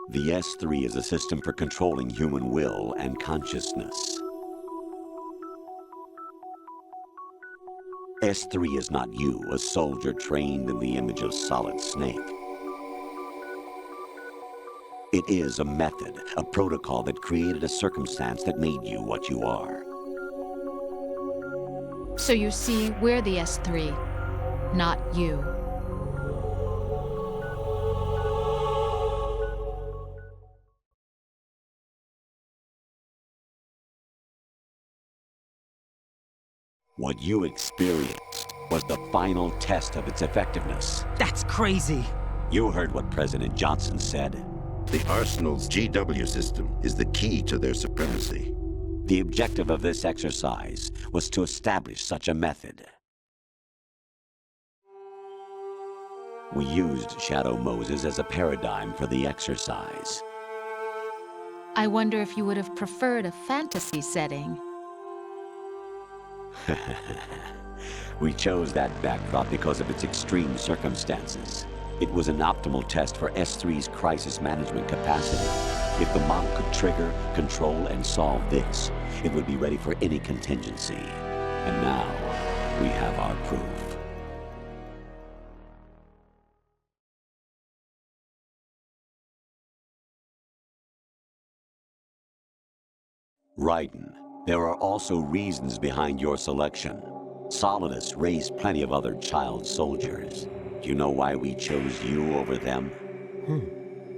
The S3 is a system for controlling human will and consciousness. S3 is not you, a soldier trained in the image of Solid Snake. It is a method, a protocol that created a circumstance that made you what you are. So you see, we're the S3, not you. What you experienced was the final test of its effectiveness. That's crazy. You heard what President Johnson said. The Arsenal's GW system is the key to their supremacy. The objective of this exercise was to establish such a method. We used Shadow Moses as a paradigm for the exercise. I wonder if you would have preferred a fantasy setting. We chose that backdrop because of its extreme circumstances. It was an optimal test for S3's crisis management capacity. If the model could trigger, control, and solve this, it would be ready for any contingency. And now, we have our proof. Raiden, there are also reasons behind your selection. Solidus raised plenty of other child soldiers. Do you know why we chose you over them?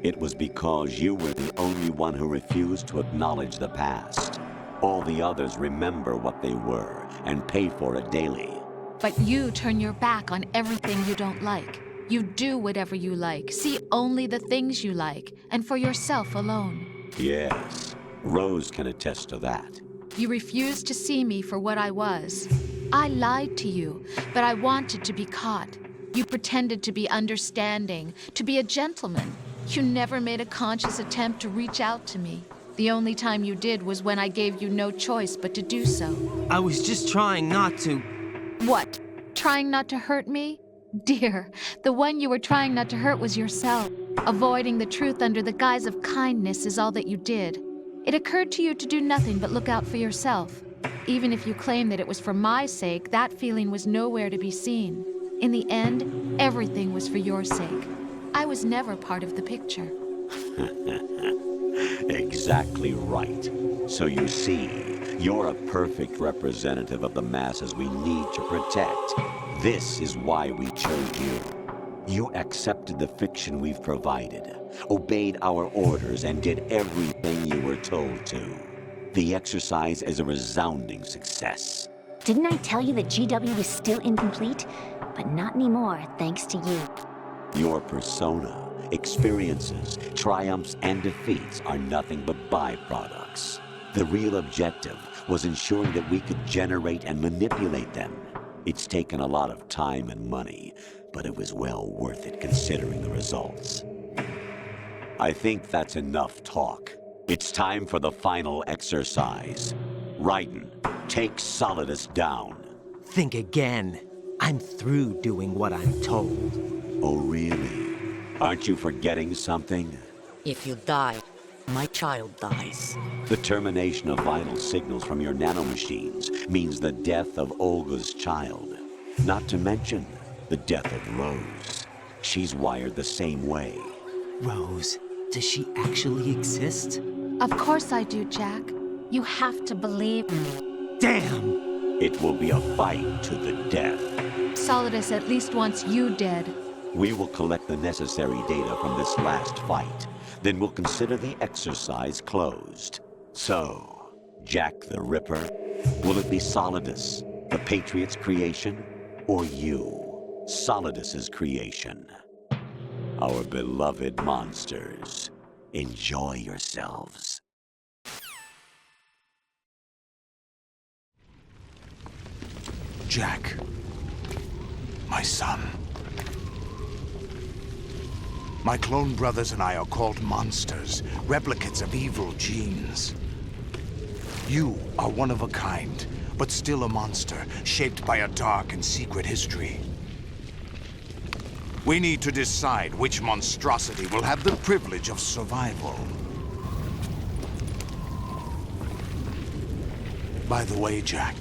It was because you were the only one who refused to acknowledge the past. All the others remember what they were and pay for it daily. But you turn your back on everything you don't like. You do whatever you like, see only the things you like, and for yourself alone. Yes, Rose can attest to that. You refused to see me for what I was. I lied to you, but I wanted to be caught. You pretended to be understanding, to be a gentleman. You never made a conscious attempt to reach out to me. The only time you did was when I gave you no choice but to do so. I was just trying not to. What? Trying not to hurt me? Dear, the one you were trying not to hurt was yourself. Avoiding the truth under the guise of kindness is all that you did. It occurred to you to do nothing but look out for yourself. Even if you claim that it was for my sake, that feeling was nowhere to be seen. In the end, everything was for your sake. I was never part of the picture. Exactly right. So you see, you're a perfect representative of the masses we need to protect. This is why we chose you. You accepted the fiction we've provided, obeyed our orders, and did everything you were told to. The exercise is a resounding success. Didn't I tell you that GW is still incomplete? But not anymore, thanks to you. Your persona, experiences, triumphs, and defeats are nothing but byproducts. The real objective was ensuring that we could generate and manipulate them. It's taken a lot of time and money, but it was well worth it considering the results. I think that's enough talk. It's time for the final exercise. Raiden, take Solidus down. Think again. I'm through doing what I'm told. Oh, really? Aren't you forgetting something? If you die, my child dies. The termination of vital signals from your nanomachines means the death of Olga's child. Not to mention the death of Rose. She's wired the same way. Rose, does she actually exist? Of course I do, Jack. You have to believe me. Damn! It will be a fight to the death. Solidus at least wants you dead. We will collect the necessary data from this last fight. Then we'll consider the exercise closed. So, Jack the Ripper, will it be Solidus, the Patriot's creation, or you, Solidus's creation? Our beloved monsters, enjoy yourselves. Jack, my son. My clone brothers and I are called monsters, replicates of evil genes. You are one of a kind, but still a monster, shaped by a dark and secret history. We need to decide which monstrosity will have the privilege of survival. By the way, Jack,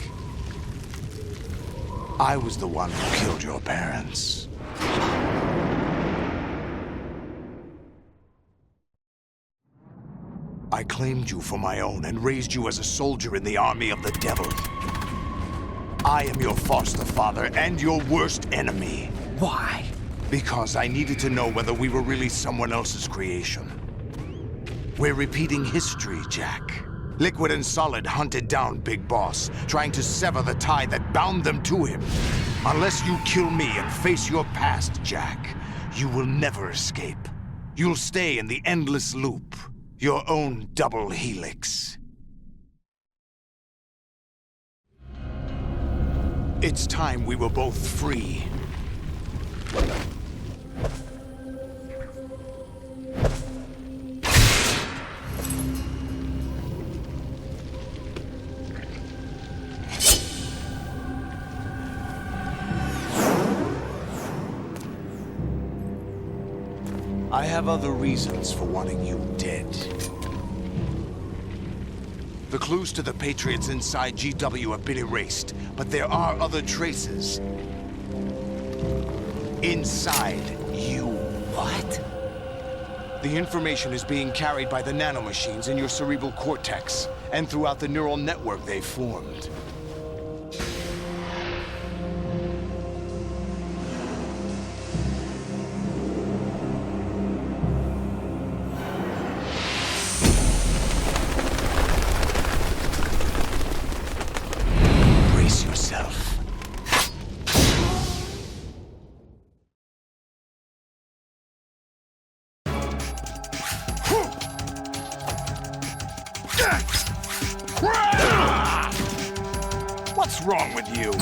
I was the one who killed your parents. I claimed you for my own and raised you as a soldier in the army of the devil. I am your foster father and your worst enemy. Why? Because I needed to know whether we were really someone else's creation. We're repeating history, Jack. Liquid and Solid hunted down Big Boss, trying to sever the tie that bound them to him. Unless you kill me and face your past, Jack, you will never escape. You'll stay in the endless loop, your own double helix. It's time we were both free. I have other reasons for wanting you dead. The clues to the Patriots inside GW have been erased, but there are other traces. Inside you. What? The information is being carried by the nanomachines in your cerebral cortex, and throughout the neural network they formed. Brace yourself. What's wrong with you?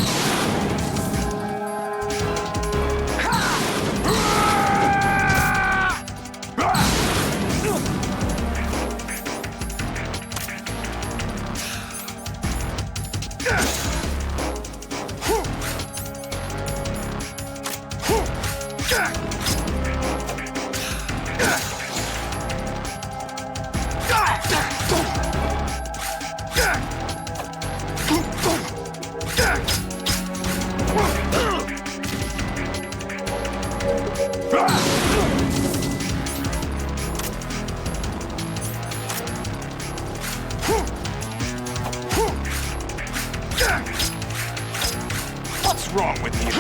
What's wrong with you?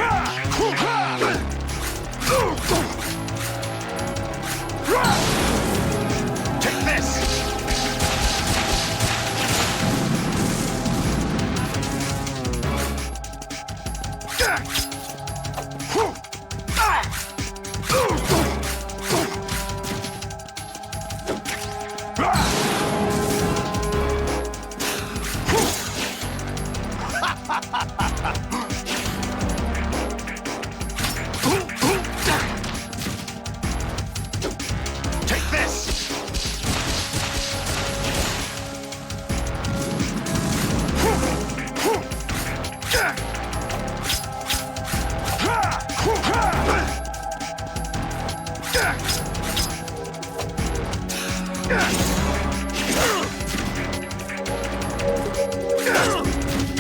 Take this! Take this!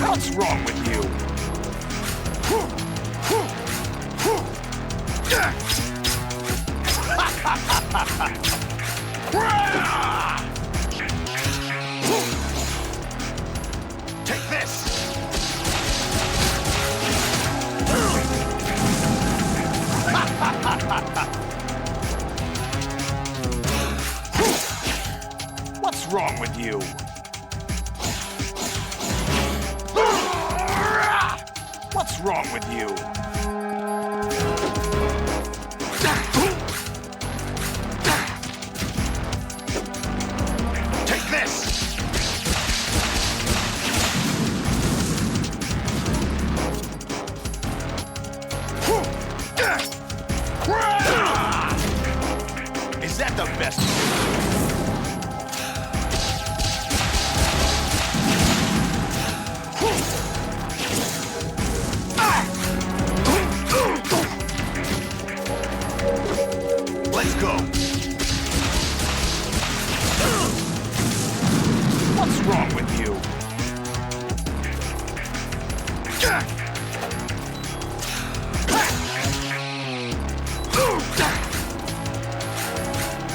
What's wrong with you? Take this! What's wrong with you? What's wrong with you? Take this! Is that the best?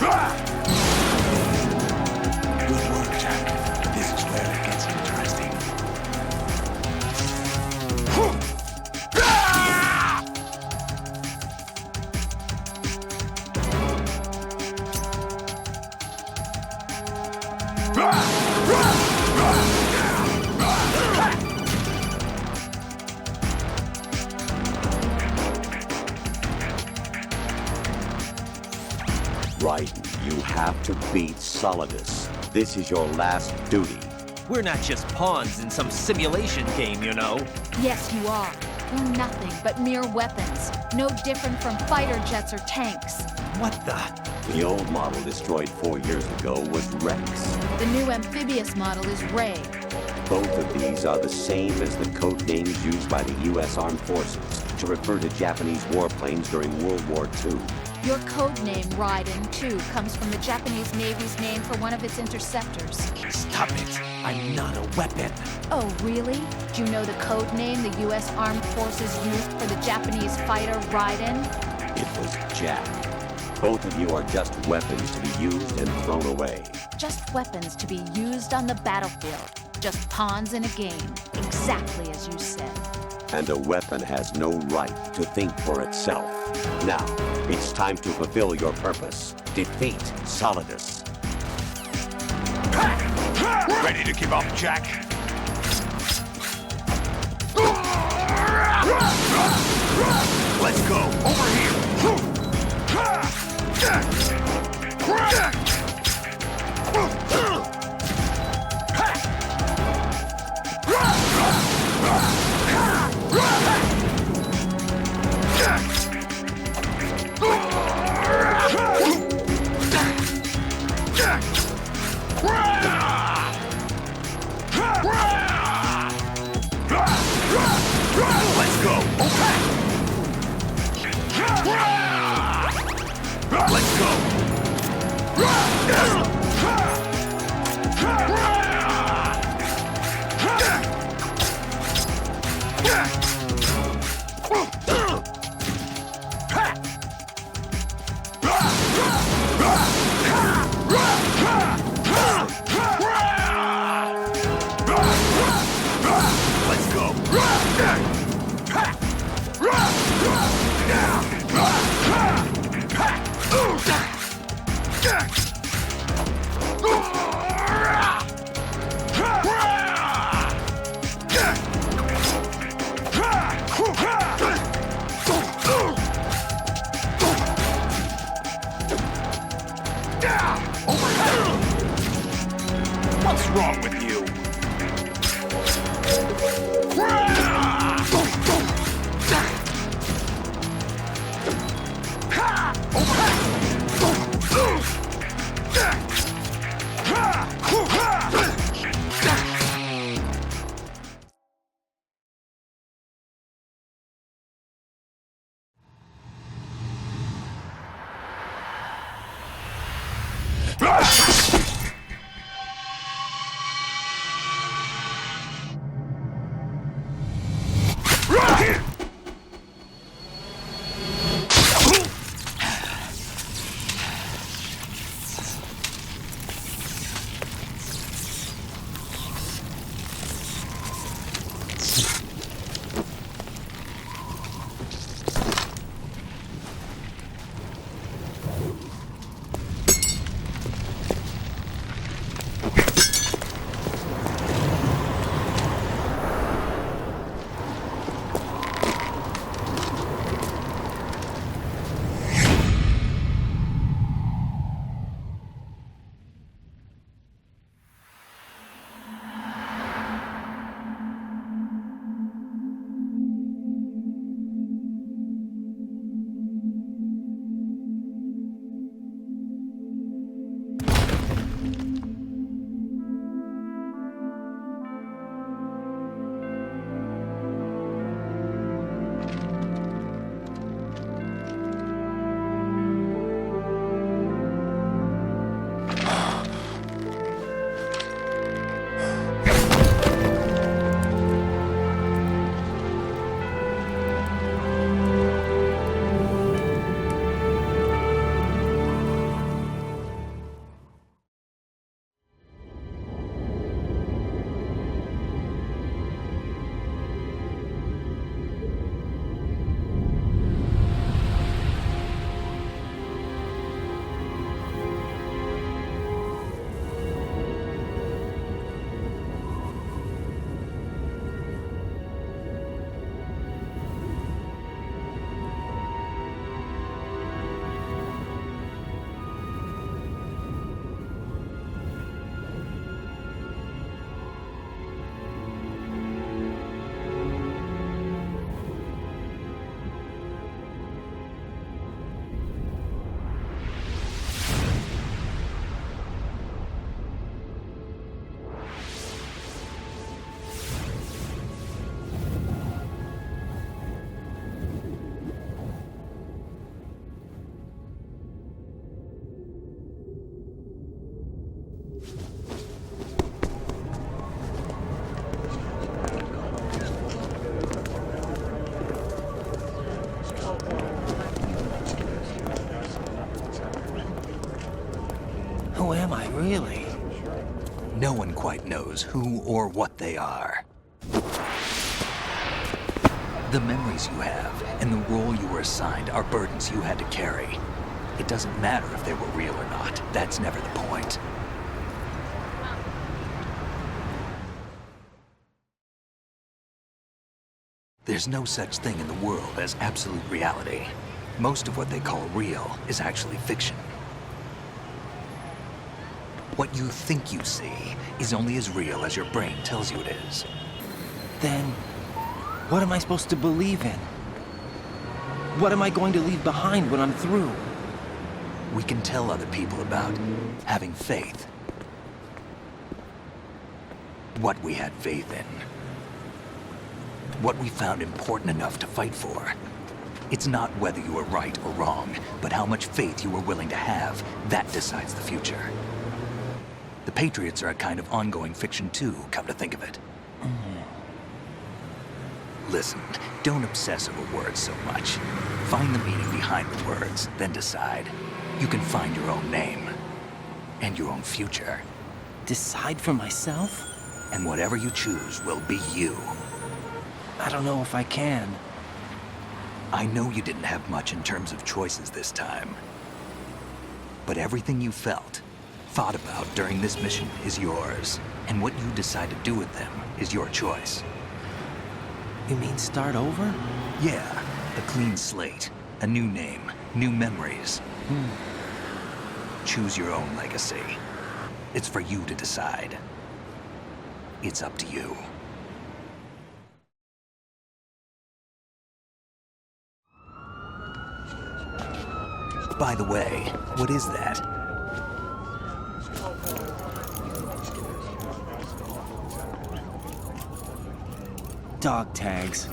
Good work, Jack. This is where it gets interesting. Raiden, you have to beat Solidus. This is your last duty. We're not just pawns in some simulation game, you know. Yes, you are. We're nothing but mere weapons. No different from fighter jets or tanks. What the? The old model destroyed 4 years ago was Rex. The new amphibious model is Ray. Both of these are the same as the code names used by the U.S. Armed Forces to refer to Japanese warplanes during World War II. Your code name, Raiden, too, comes from the Japanese Navy's name for one of its interceptors. Stop it. I'm not a weapon. Oh, really? Do you know the code name the U.S. Armed Forces used for the Japanese fighter Raiden? It was Jack. Both of you are just weapons to be used and thrown away. Just weapons to be used on the battlefield. Just pawns in a game. Exactly as you said. And a weapon has no right to think for itself. Now, it's time to fulfill your purpose. Defeat Solidus. Ready to give up, Jack? Let's go. Over here. Let's go. Let's What's wrong with you? Who am I, really? No one quite knows who or what they are. The memories you have and the role you were assigned are burdens you had to carry. It doesn't matter if they were real or not. That's never the point. There's no such thing in the world as absolute reality. Most of what they call real is actually fiction. What you think you see is only as real as your brain tells you it is. Then, what am I supposed to believe in? What am I going to leave behind when I'm through? We can tell other people about having faith. What we had faith in. What we found important enough to fight for. It's not whether you were right or wrong, but how much faith you were willing to have. That decides the future. The Patriots are a kind of ongoing fiction too, come to think of it. Listen, don't obsess over words so much. Find the meaning behind the words, then decide. You can find your own name. And your own future. Decide for myself? And whatever you choose will be you. I don't know if I can. I know you didn't have much in terms of choices this time. But everything you felt, thought about during this mission is yours. And what you decide to do with them is your choice. You mean start over? Yeah, a clean slate, a new name, new memories. Choose your own legacy. It's for you to decide. It's up to you. By the way, what is that? Dog tags.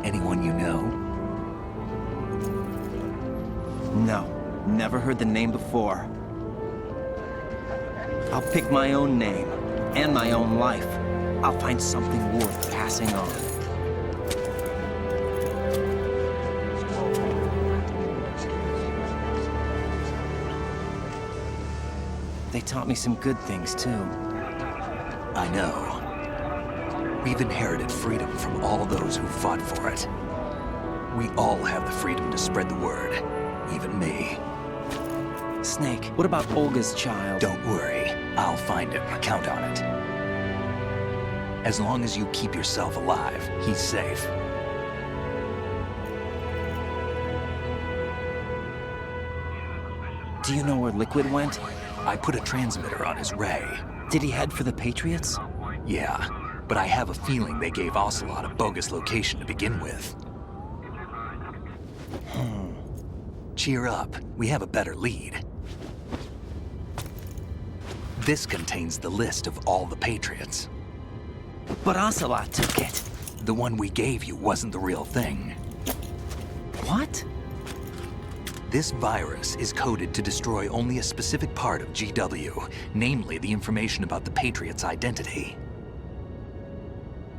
Anyone you know? No, never heard the name before. I'll pick my own name, and my own life. I'll find something worth passing on. They taught me some good things, too. I know. We've inherited freedom from all those who fought for it. We all have the freedom to spread the word, even me. Snake, what about Olga's child? Don't worry, I'll find him. Count on it. As long as you keep yourself alive, he's safe. Do you know where Liquid went? I put a transmitter on his ray. Did he head for the Patriots? Yeah, but I have a feeling they gave Ocelot a bogus location to begin with. Cheer up, we have a better lead. This contains the list of all the Patriots. But Ocelot took it. The one we gave you wasn't the real thing. What? This virus is coded to destroy only a specific part of GW, namely the information about the Patriots' identity.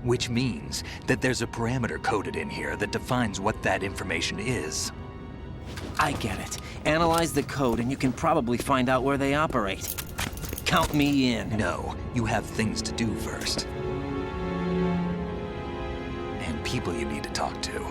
Which means that there's a parameter coded in here that defines what that information is. I get it. Analyze the code and you can probably find out where they operate. Count me in. No, you have things to do first. And people you need to talk to.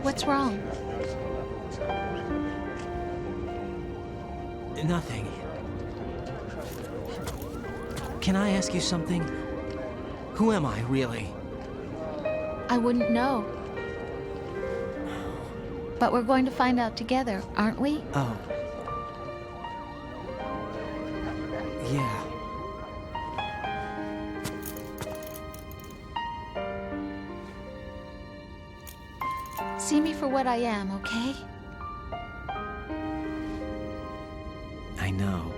What's wrong? Nothing. Can I ask you something? Who am I, really? I wouldn't know. But we're going to find out together, aren't we? Oh. Yeah. See me for what I am, okay? I know.